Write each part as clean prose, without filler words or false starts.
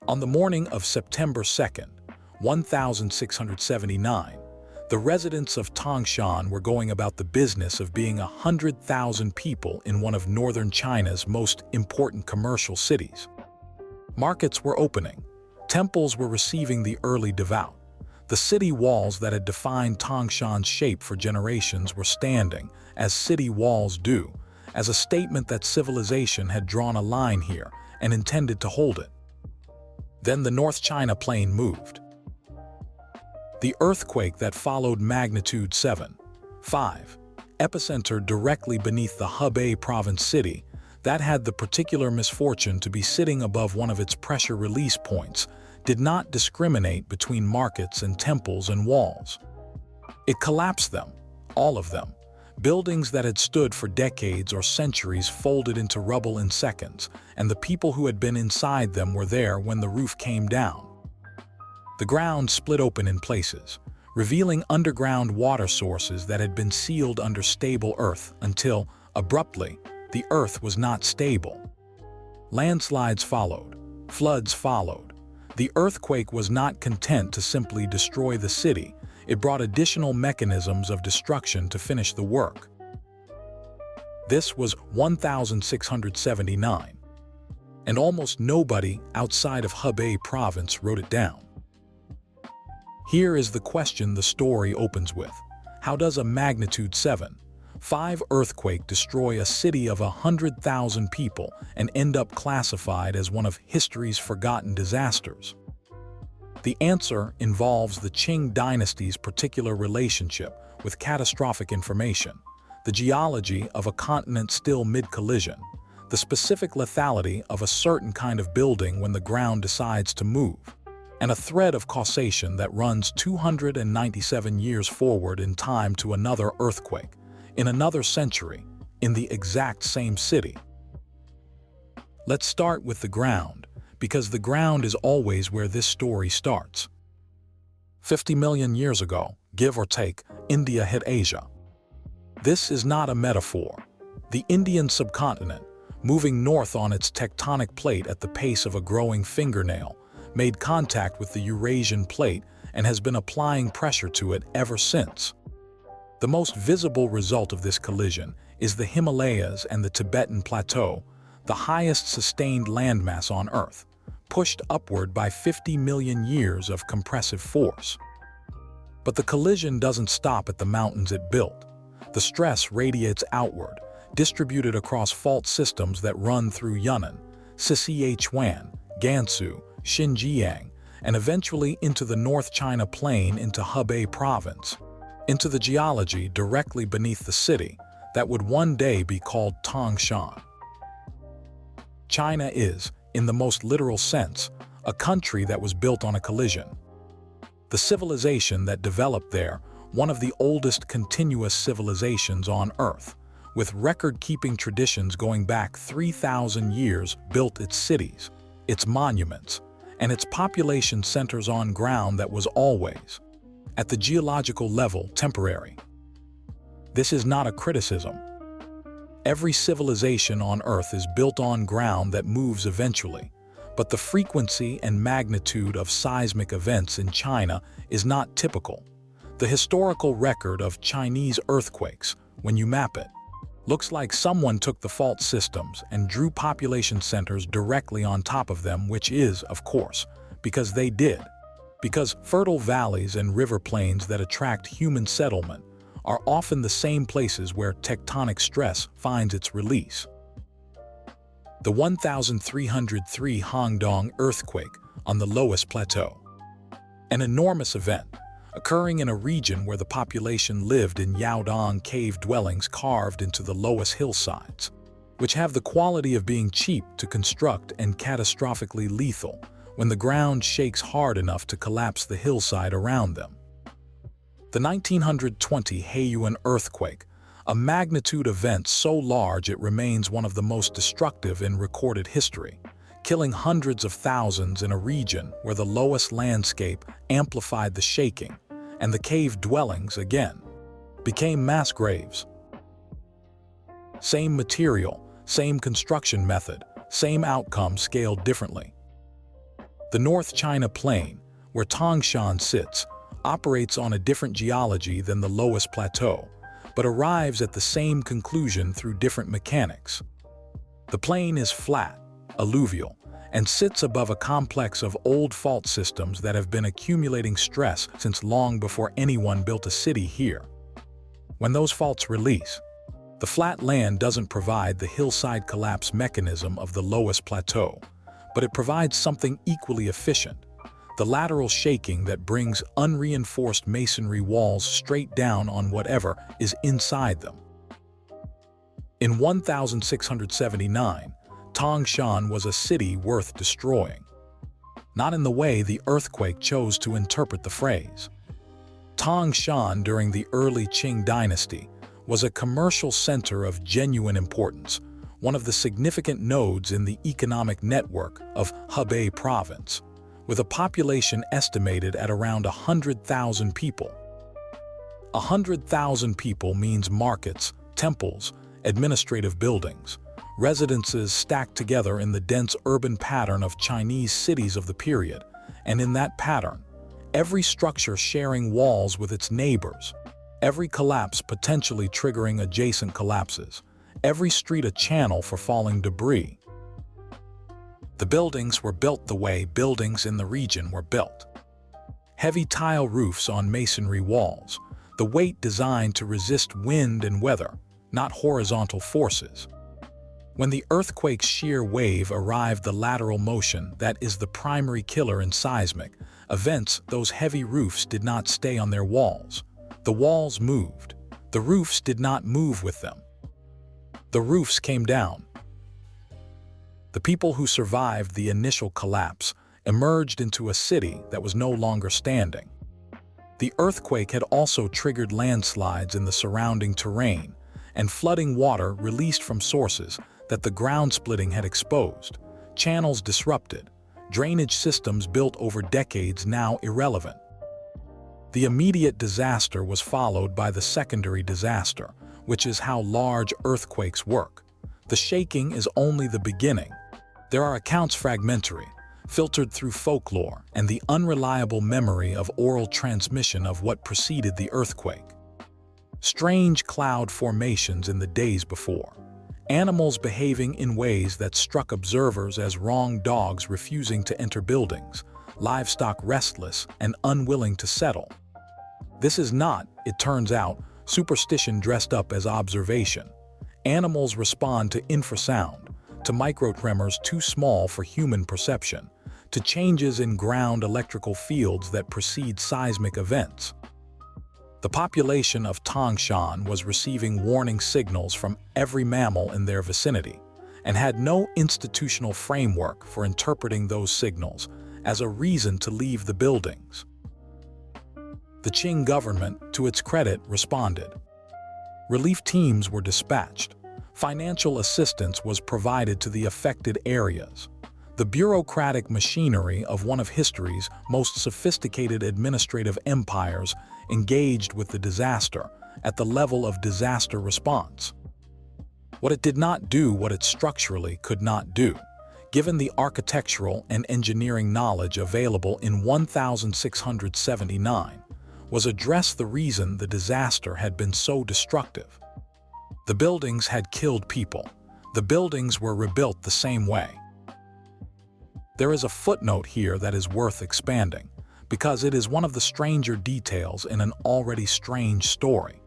On the morning of September 2nd, 1679, the residents of Tahng-shahn were going about the business of being 100,000 people in one of northern China's most important commercial cities. Markets were opening. Temples were receiving the early devout. The city walls that had defined Tahng-shahn's shape for generations were standing, as city walls do, as a statement that civilization had drawn a line here and intended to hold it. Then the North China Plain moved. The earthquake that followed magnitude 7.5, epicenter directly beneath the Hubei province city, that had the particular misfortune to be sitting above one of its pressure release points, did not discriminate between markets and temples and walls. It collapsed them, all of them. Buildings that had stood for decades or centuries folded into rubble in seconds, and the people who had been inside them were there when the roof came down. The ground split open in places, revealing underground water sources that had been sealed under stable earth until, abruptly, the earth was not stable. Landslides followed, floods followed. The earthquake was not content to simply destroy the city. It brought additional mechanisms of destruction to finish the work. This was 1679, and almost nobody outside of Hubei province wrote it down. Here is the question the story opens with. How does a magnitude 7.5 earthquake destroy a city of 100,000 people and end up classified as one of history's forgotten disasters? The answer involves the Qing dynasty's particular relationship with catastrophic information, the geology of a continent still mid-collision, the specific lethality of a certain kind of building when the ground decides to move, and a thread of causation that runs 297 years forward in time to another earthquake, in another century, in the exact same city. Let's start with the ground, because the ground is always where this story starts. 50 million years ago, give or take, India hit Asia. This is not a metaphor. The Indian subcontinent, moving north on its tectonic plate at the pace of a growing fingernail, made contact with the Eurasian plate and has been applying pressure to it ever since. The most visible result of this collision is the Himalayas and the Tibetan Plateau, the highest sustained landmass on Earth, pushed upward by 50 million years of compressive force. But the collision doesn't stop at the mountains it built. The stress radiates outward, distributed across fault systems that run through Yunnan, Sichuan, Gansu, Xinjiang, and eventually into the North China Plain into Hubei province, into the geology directly beneath the city that would one day be called Tahng-shahn. China is, in the most literal sense, a country that was built on a collision. The civilization that developed there, one of the oldest continuous civilizations on Earth, with record-keeping traditions going back 3,000 years, built its cities, its monuments, and its population centers on ground that was always, at the geological level, temporary. This is not a criticism. Every civilization on Earth is built on ground that moves eventually, but the frequency and magnitude of seismic events in China is not typical. The historical record of Chinese earthquakes, when you map it, looks like someone took the fault systems and drew population centers directly on top of them, which is, of course, because they did. Because fertile valleys and river plains that attract human settlement are often the same places where tectonic stress finds its release. The 1303 Hangdong earthquake on the lowest plateau. An enormous event, occurring in a region where the population lived in Yaodong cave dwellings carved into the lowest hillsides, which have the quality of being cheap to construct and catastrophically lethal when the ground shakes hard enough to collapse the hillside around them. The 1920 Haiyuan earthquake, a magnitude event so large it remains one of the most destructive in recorded history, killing hundreds of thousands in a region where the lowest landscape amplified the shaking, and the cave dwellings, again, became mass graves. Same material, same construction method, same outcome scaled differently. The North China Plain, where Tahng-shahn sits, operates on a different geology than the lowest plateau, but arrives at the same conclusion through different mechanics. The plain is flat, alluvial, and sits above a complex of old fault systems that have been accumulating stress since long before anyone built a city here. When those faults release, the flat land doesn't provide the hillside collapse mechanism of the lowest plateau, but it provides something equally efficient: the lateral shaking that brings unreinforced masonry walls straight down on whatever is inside them. In 1679, Tahng-shahn was a city worth destroying. Not in the way the earthquake chose to interpret the phrase. Tahng-shahn during the early Qing dynasty was a commercial center of genuine importance, one of the significant nodes in the economic network of Hebei province, with a population estimated at around 100,000 people. 100,000 people means markets, temples, administrative buildings, residences stacked together in the dense urban pattern of Chinese cities of the period, and in that pattern, every structure sharing walls with its neighbors, every collapse potentially triggering adjacent collapses, every street a channel for falling debris. The buildings were built the way buildings in the region were built. Heavy tile roofs on masonry walls, the weight designed to resist wind and weather, not horizontal forces. When the earthquake's shear wave arrived, the lateral motion that is the primary killer in seismic events, those heavy roofs did not stay on their walls. The walls moved. The roofs did not move with them. The roofs came down. The people who survived the initial collapse emerged into a city that was no longer standing. The earthquake had also triggered landslides in the surrounding terrain and flooding water released from sources that the ground splitting had exposed, channels disrupted, drainage systems built over decades now irrelevant. The immediate disaster was followed by the secondary disaster, which is how large earthquakes work. The shaking is only the beginning. There are accounts fragmentary, filtered through folklore and the unreliable memory of oral transmission of what preceded the earthquake. Strange cloud formations in the days before. Animals behaving in ways that struck observers as wrong, dogs refusing to enter buildings, livestock restless and unwilling to settle. This is not, it turns out, superstition dressed up as observation. Animals respond to infrasound, to microtremors too small for human perception, to changes in ground electrical fields that precede seismic events. The population of Tahng-shahn was receiving warning signals from every mammal in their vicinity and had no institutional framework for interpreting those signals as a reason to leave the buildings. The Qing government, to its credit, responded. Relief teams were dispatched. Financial assistance was provided to the affected areas. The bureaucratic machinery of one of history's most sophisticated administrative empires engaged with the disaster at the level of disaster response. What it did not do, what it structurally could not do, given the architectural and engineering knowledge available in 1679, was address the reason the disaster had been so destructive. The buildings had killed people. The buildings were rebuilt the same way. There is a footnote here that is worth expanding, because it is one of the stranger details in an already strange story.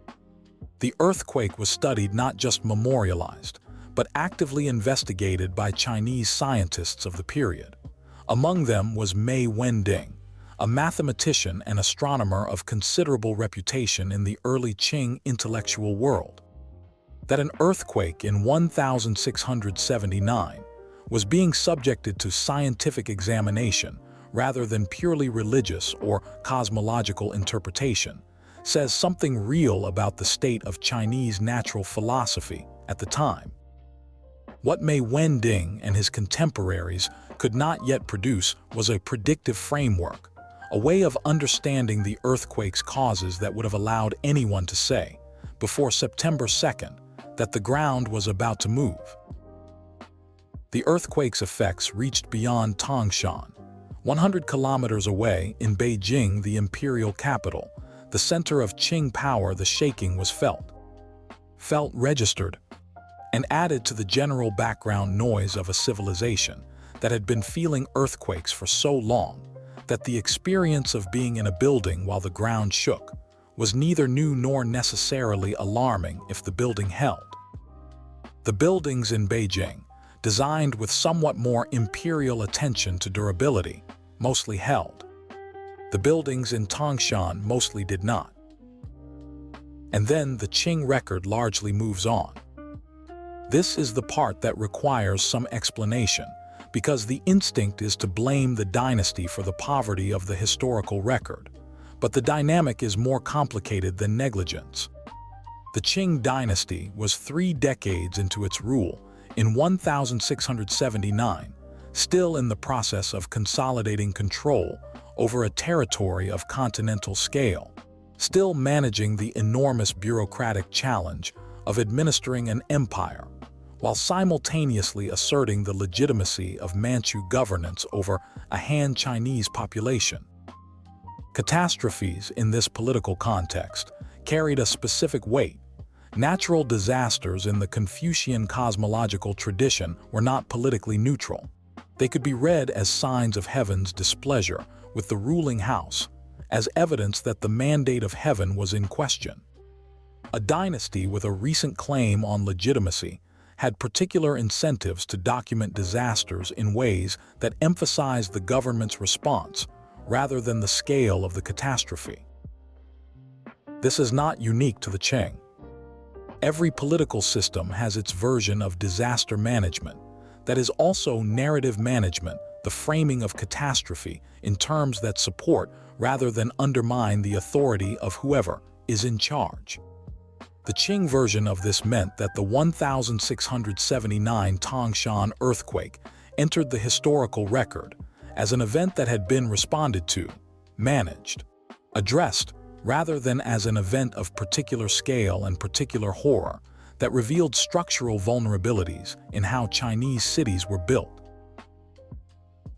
The earthquake was studied, not just memorialized, but actively investigated by Chinese scientists of the period. Among them was Mei Wending, a mathematician and astronomer of considerable reputation in the early Qing intellectual world. That an earthquake in 1679 was being subjected to scientific examination rather than purely religious or cosmological interpretation says something real about the state of Chinese natural philosophy at the time. What Mei Wending and his contemporaries could not yet produce was a predictive framework, a way of understanding the earthquake's causes that would have allowed anyone to say, before September 2nd, that the ground was about to move. The earthquake's effects reached beyond Tahng-shahn. 100 kilometers away, in Beijing, the imperial capital, the center of Qing power, the shaking was felt, registered, and added to the general background noise of a civilization that had been feeling earthquakes for so long that the experience of being in a building while the ground shook was neither new nor necessarily alarming if the building held. The buildings in Beijing, designed with somewhat more imperial attention to durability, mostly held. The buildings in Tahng-shahn mostly did not. And then the Qing record largely moves on. This is the part that requires some explanation, because the instinct is to blame the dynasty for the poverty of the historical record. But the dynamic is more complicated than negligence. The Qing dynasty was 3 decades into its rule in 1679, still in the process of consolidating control over a territory of continental scale, still managing the enormous bureaucratic challenge of administering an empire, while simultaneously asserting the legitimacy of Manchu governance over a Han Chinese population. Catastrophes in this political context carried a specific weight. Natural disasters in the Confucian cosmological tradition were not politically neutral. They could be read as signs of heaven's displeasure with the ruling house, as evidence that the mandate of heaven was in question. A dynasty with a recent claim on legitimacy had particular incentives to document disasters in ways that emphasized the government's response rather than the scale of the catastrophe. This is not unique to the Qing. Every political system has its version of disaster management that is also narrative management, the framing of catastrophe in terms that support rather than undermine the authority of whoever is in charge. The Qing version of this meant that the 1679 Tahng-shahn earthquake entered the historical record as an event that had been responded to, managed, addressed, rather than as an event of particular scale and particular horror that revealed structural vulnerabilities in how Chinese cities were built.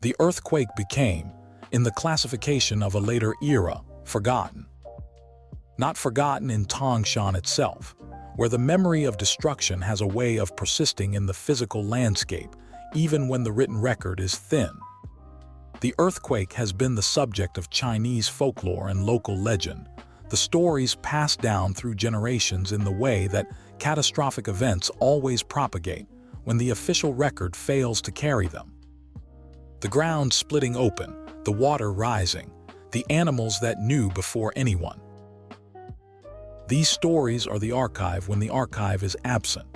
The earthquake became, in the classification of a later era, forgotten. Not forgotten in Tahng-shahn itself, where the memory of destruction has a way of persisting in the physical landscape, even when the written record is thin. The earthquake has been the subject of Chinese folklore and local legend, the stories passed down through generations in the way that catastrophic events always propagate when the official record fails to carry them. The ground splitting open, the water rising, the animals that knew before anyone. These stories are the archive when the archive is absent.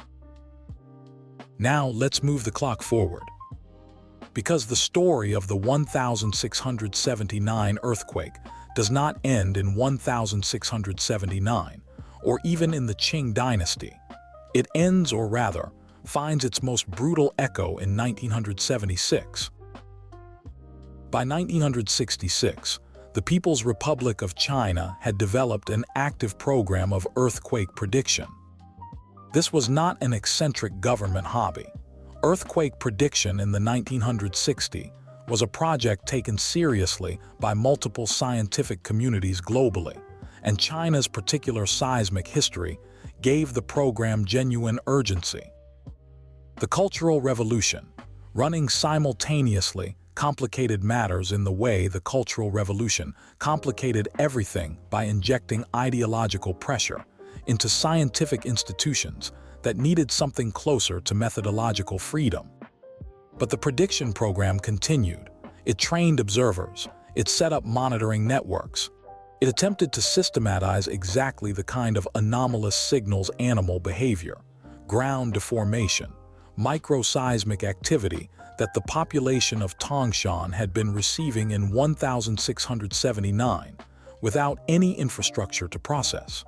Now let's move the clock forward. Because the story of the 1679 earthquake does not end in 1679, or even in the Qing dynasty. It ends, or rather, finds its most brutal echo in 1976. By 1966, the People's Republic of China had developed an active program of earthquake prediction. This was not an eccentric government hobby. Earthquake prediction in the 1960s was a project taken seriously by multiple scientific communities globally, and China's particular seismic history gave the program genuine urgency. The Cultural Revolution, running simultaneously, complicated matters in the way the Cultural Revolution complicated everything by injecting ideological pressure into scientific institutions that needed something closer to methodological freedom. But the prediction program continued. It trained observers. It set up monitoring networks. It attempted to systematize exactly the kind of anomalous signals, animal behavior, ground deformation, microseismic activity that the population of Tahng-shahn had been receiving in 1679 without any infrastructure to process.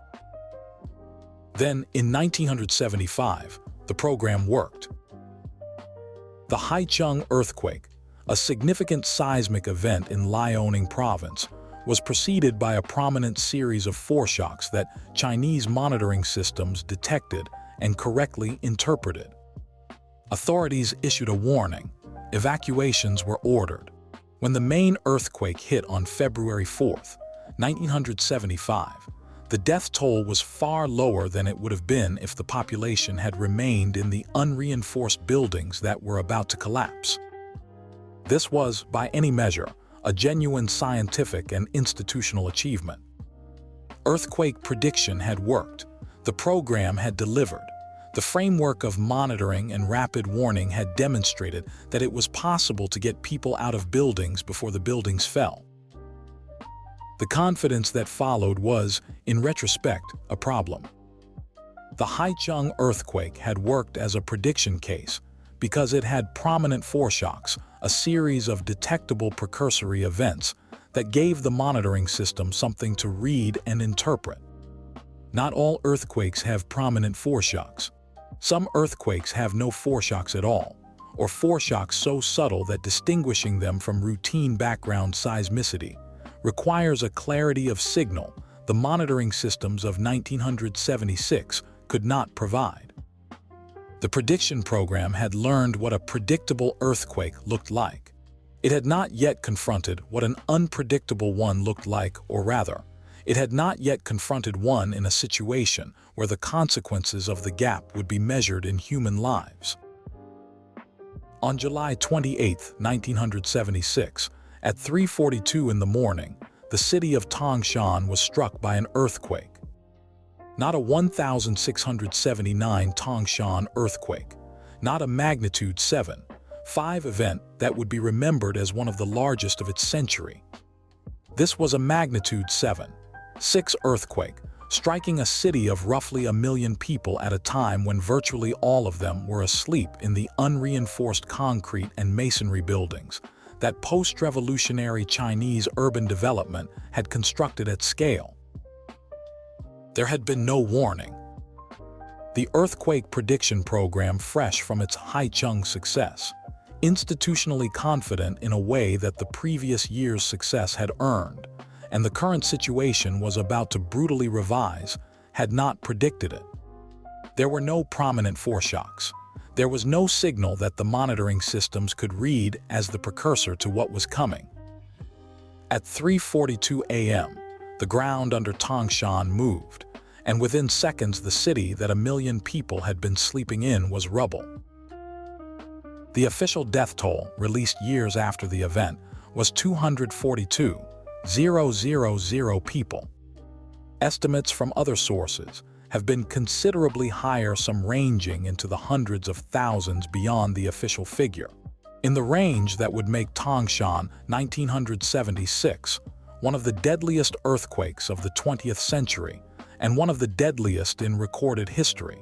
Then, in 1975, the program worked. The Haicheng earthquake, a significant seismic event in Liaoning province, was preceded by a prominent series of foreshocks that Chinese monitoring systems detected and correctly interpreted. Authorities issued a warning. Evacuations were ordered. When the main earthquake hit on February 4th, 1975, the death toll was far lower than it would have been if the population had remained in the unreinforced buildings that were about to collapse. This was, by any measure, a genuine scientific and institutional achievement. Earthquake prediction had worked. The program had delivered. The framework of monitoring and rapid warning had demonstrated that it was possible to get people out of buildings before the buildings fell. The confidence that followed was, in retrospect, a problem. The Tahng-shahn earthquake had worked as a prediction case because it had prominent foreshocks, a series of detectable precursory events that gave the monitoring system something to read and interpret. Not all earthquakes have prominent foreshocks. Some earthquakes have no foreshocks at all, or foreshocks so subtle that distinguishing them from routine background seismicity requires a clarity of signal the monitoring systems of 1976 could not provide. The prediction program had learned what a predictable earthquake looked like. It had not yet confronted what an unpredictable one looked like, or rather, it had not yet confronted one in a situation where the consequences of the gap would be measured in human lives. On July 28, 1976, at 3:42 in the morning, the city of Tahng-shahn was struck by an earthquake. Not a 1,679 Tahng-shahn earthquake, not a magnitude 7.5 event that would be remembered as one of the largest of its century. This was a magnitude 7.6 earthquake, striking a city of roughly 1 million people at a time when virtually all of them were asleep in the unreinforced concrete and masonry buildings that post-revolutionary Chinese urban development had constructed at scale. There had been no warning. The earthquake prediction program, fresh from its Tahng-shahn success, institutionally confident in a way that the previous year's success had earned, and the current situation was about to brutally revise, had not predicted it. There were no prominent foreshocks. There was no signal that the monitoring systems could read as the precursor to what was coming. At 3:42 a.m., the ground under Tahng-shahn moved, and within seconds the city that 1 million people had been sleeping in was rubble. The official death toll, released years after the event, was 242,000 people. Estimates from other sources have been considerably higher, some ranging into the hundreds of thousands beyond the official figure, in the range that would make Tahng-shahn 1976 one of the deadliest earthquakes of the 20th century and one of the deadliest in recorded history.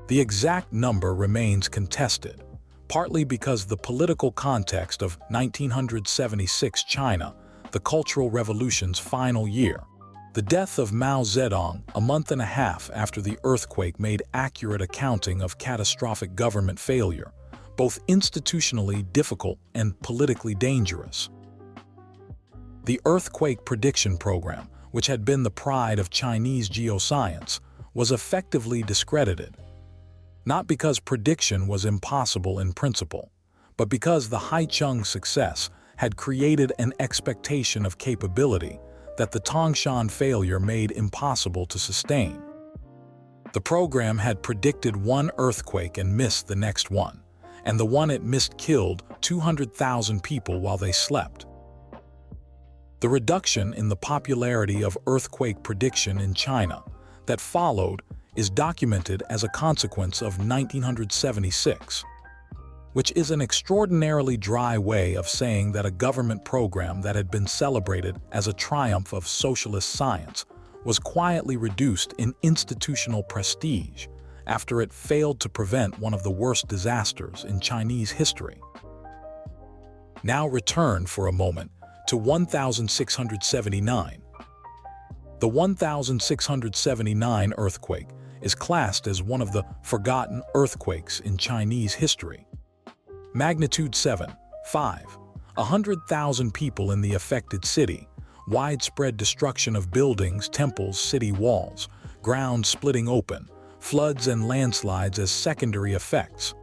The exact number remains contested, partly because the political context of 1976 China, the Cultural Revolution's final year. The death of Mao Zedong a month and a half after the earthquake made accurate accounting of catastrophic government failure, both institutionally difficult and politically dangerous. The earthquake prediction program, which had been the pride of Chinese geoscience, was effectively discredited. Not because prediction was impossible in principle, but because the Tahng-shahn success had created an expectation of capability that the Tahng-shahn failure made impossible to sustain. The program had predicted one earthquake and missed the next one, and the one it missed killed 200,000 people while they slept. The reduction in the popularity of earthquake prediction in China that followed is documented as a consequence of 1976, which is an extraordinarily dry way of saying that a government program that had been celebrated as a triumph of socialist science was quietly reduced in institutional prestige after it failed to prevent one of the worst disasters in Chinese history. Now return for a moment to 1679. The 1679 earthquake is classed as one of the forgotten earthquakes in Chinese history. Magnitude 7.5, 100,000 people in the affected city, widespread destruction of buildings, temples, city walls, ground splitting open, floods and landslides as secondary effects.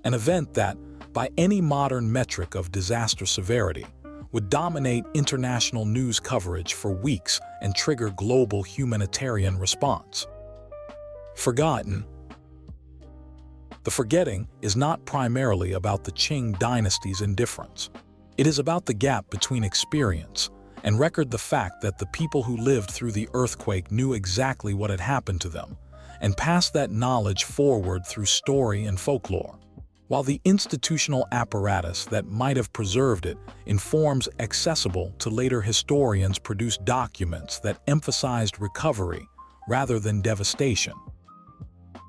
An event that, by any modern metric of disaster severity, would dominate international news coverage for weeks and trigger global humanitarian response. Forgotten. The forgetting is not primarily about the Qing dynasty's indifference. It is about the gap between experience and record, the fact that the people who lived through the earthquake knew exactly what had happened to them and passed that knowledge forward through story and folklore, while the institutional apparatus that might have preserved it in forms accessible to later historians produced documents that emphasized recovery rather than devastation.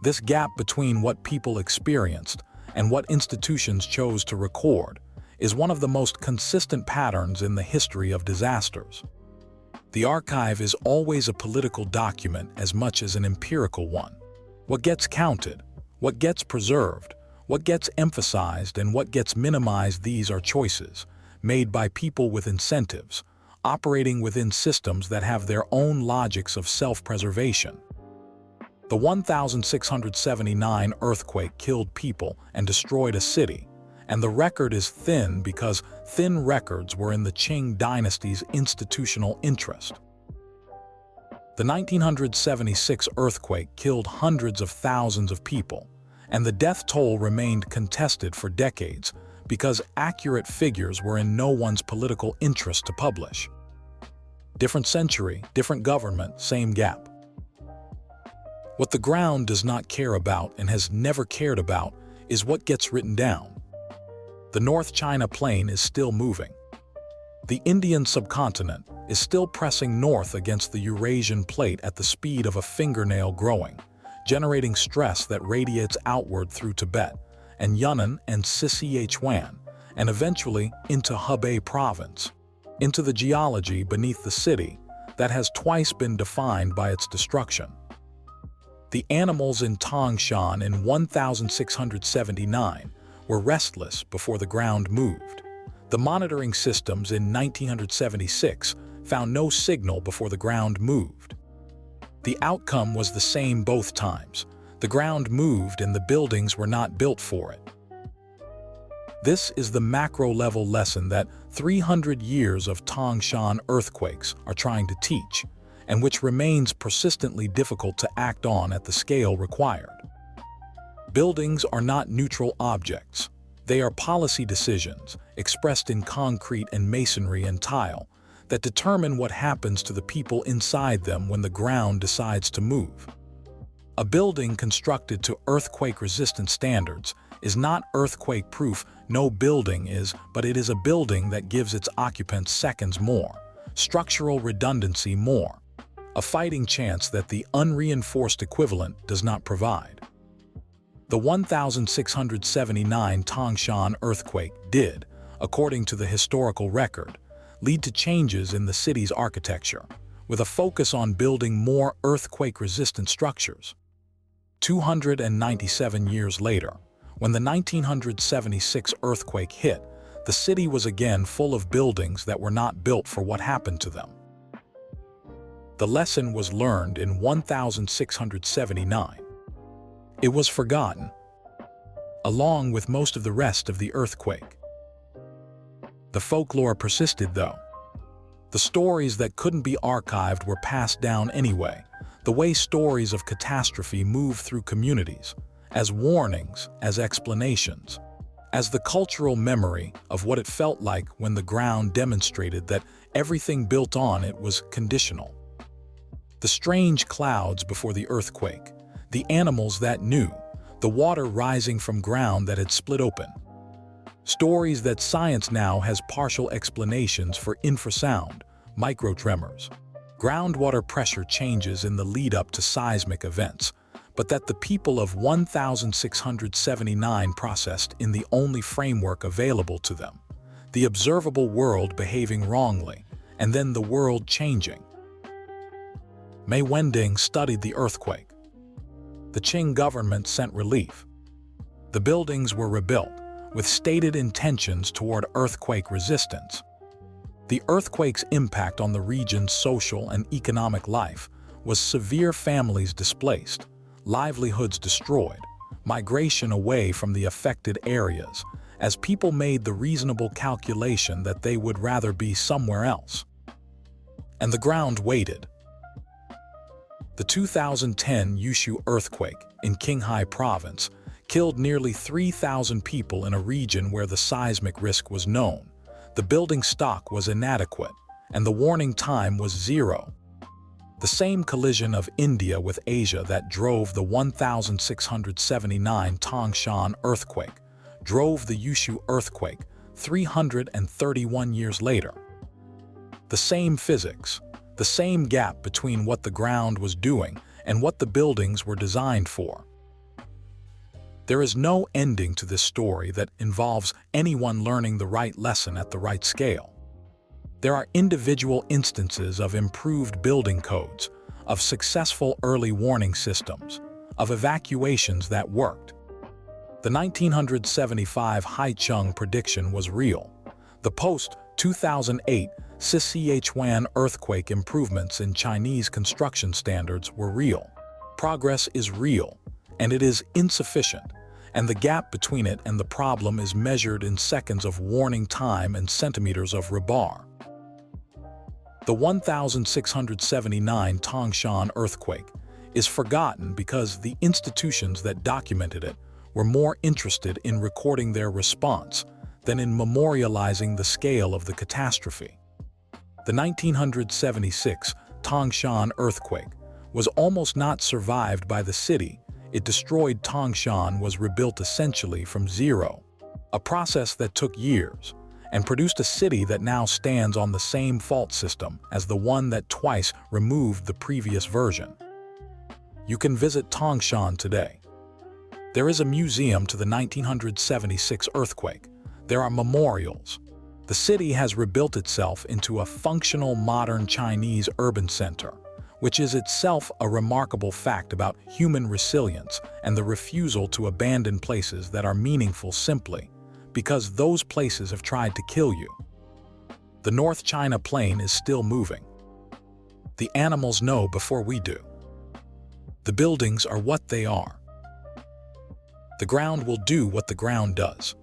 This gap between what people experienced and what institutions chose to record is one of the most consistent patterns in the history of disasters. The archive is always a political document as much as an empirical one. What gets counted, what gets preserved, what gets emphasized, and what gets minimized, these are choices made by people with incentives, operating within systems that have their own logics of self-preservation. The 1679 earthquake killed people and destroyed a city, and the record is thin because thin records were in the Qing dynasty's institutional interest. The 1976 earthquake killed hundreds of thousands of people, and the death toll remained contested for decades because accurate figures were in no one's political interest to publish. Different century, different government, same gap. What the ground does not care about and has never cared about is what gets written down. The North China Plain is still moving. The Indian subcontinent is still pressing north against the Eurasian plate at the speed of a fingernail growing, generating stress that radiates outward through Tibet and Yunnan and Sichuan, and eventually into Hubei province, into the geology beneath the city that has twice been defined by its destruction. The animals in Tahng-shahn in 1679 were restless before the ground moved. The monitoring systems in 1976 found no signal before the ground moved. The outcome was the same both times. The ground moved and the buildings were not built for it. This is the macro-level lesson that 300 years of Tahng-shahn earthquakes are trying to teach, and which remains persistently difficult to act on at the scale required. Buildings are not neutral objects. They are policy decisions, expressed in concrete and masonry and tile, that determine what happens to the people inside them when the ground decides to move. A building constructed to earthquake-resistant standards is not earthquake-proof. No building is, but it is a building that gives its occupants seconds more, structural redundancy more, a fighting chance that the unreinforced equivalent does not provide. The 1679 Tahng-shahn earthquake did, according to the historical record, lead to changes in the city's architecture, with a focus on building more earthquake-resistant structures. 297 years later, when the 1976 earthquake hit, the city was again full of buildings that were not built for what happened to them. The lesson was learned in 1679. It was forgotten, along with most of the rest of the earthquake. The folklore persisted, though. The stories that couldn't be archived were passed down anyway, the way stories of catastrophe move through communities, as warnings, as explanations, as the cultural memory of what it felt like when the ground demonstrated that everything built on it was conditional. The strange clouds before the earthquake, the animals that knew, the water rising from ground that had split open. Stories that science now has partial explanations for: infrasound, microtremors, groundwater pressure changes in the lead-up to seismic events, but that the people of 1679 processed in the only framework available to them, the observable world behaving wrongly, and then the world changing. Mei Wending studied the earthquake. The Qing government sent relief. The buildings were rebuilt, with stated intentions toward earthquake resistance. The earthquake's impact on the region's social and economic life was severe: families displaced, livelihoods destroyed, migration away from the affected areas, as people made the reasonable calculation that they would rather be somewhere else. And the ground waited. The 2010 Yushu earthquake in Qinghai province killed nearly 3,000 people in a region where the seismic risk was known. The building stock was inadequate, and the warning time was 0. The same collision of India with Asia that drove the 1679 Tahng-shahn earthquake drove the Yushu earthquake 331 years later. The same physics, the same gap between what the ground was doing and what the buildings were designed for. There is no ending to this story that involves anyone learning the right lesson at the right scale. There are individual instances of improved building codes, of successful early warning systems, of evacuations that worked. The 1975 Haicheng prediction was real. The post-2008 Sichuan earthquake improvements in Chinese construction standards were real. Progress is real, and it is insufficient, and the gap between it and the problem is measured in seconds of warning time and centimeters of rebar. The 1679 Tahng-shahn earthquake is forgotten because the institutions that documented it were more interested in recording their response than in memorializing the scale of the catastrophe. The 1976 Tahng-shahn earthquake was almost not survived by the city. It destroyed. Tahng-shahn was rebuilt essentially from zero, a process that took years, and produced a city that now stands on the same fault system as the one that twice removed the previous version. You can visit Tahng-shahn today. There is a museum to the 1976 earthquake. There are memorials. The city has rebuilt itself into a functional modern Chinese urban center, which is itself a remarkable fact about human resilience and the refusal to abandon places that are meaningful simply because those places have tried to kill you. The North China Plain is still moving. The animals know before we do. The buildings are what they are. The ground will do what the ground does.